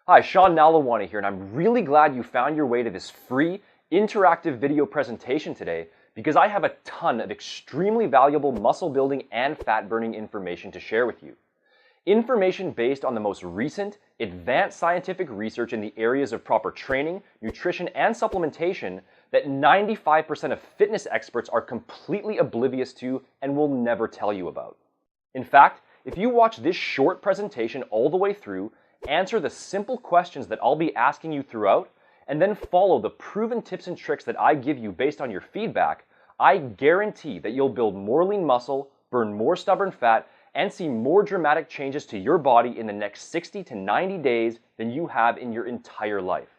Hi, Sean Nalawani here, and I'm really glad you found your way to this free, interactive video presentation today because I have a ton of extremely valuable muscle building and fat burning information to share with you. Information based on the most recent, advanced scientific research in the areas of proper training, nutrition, and supplementation that 95% of fitness experts are completely oblivious to and will never tell you about. In fact, if you watch this short presentation all the way through, answer the simple questions that I'll be asking you throughout, and then follow the proven tips and tricks that I give you based on your feedback, I guarantee that you'll build more lean muscle, burn more stubborn fat, and see more dramatic changes to your body in the next 60 to 90 days than you have in your entire life.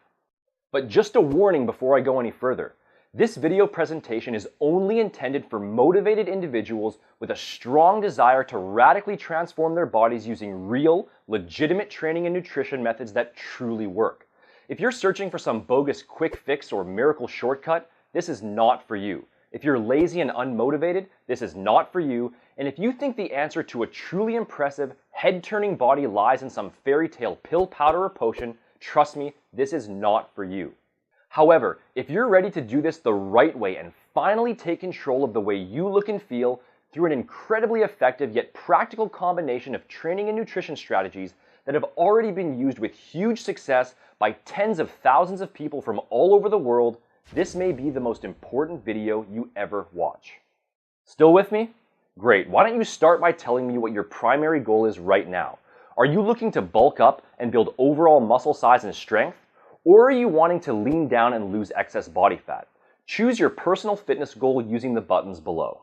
But just a warning before I go any further. This video presentation is only intended for motivated individuals with a strong desire to radically transform their bodies using real, legitimate training and nutrition methods that truly work. If you're searching for some bogus quick fix or miracle shortcut, this is not for you. If you're lazy and unmotivated, this is not for you. And if you think the answer to a truly impressive, head-turning body lies in some fairy tale pill, powder, or potion, trust me, this is not for you. However, if you're ready to do this the right way and finally take control of the way you look and feel through an incredibly effective yet practical combination of training and nutrition strategies that have already been used with huge success by tens of thousands of people from all over the world, this may be the most important video you ever watch. Still with me? Great. Why don't you start by telling me what your primary goal is right now? Are you looking to bulk up and build overall muscle size and strength? Or are you wanting to lean down and lose excess body fat? Choose your personal fitness goal using the buttons below.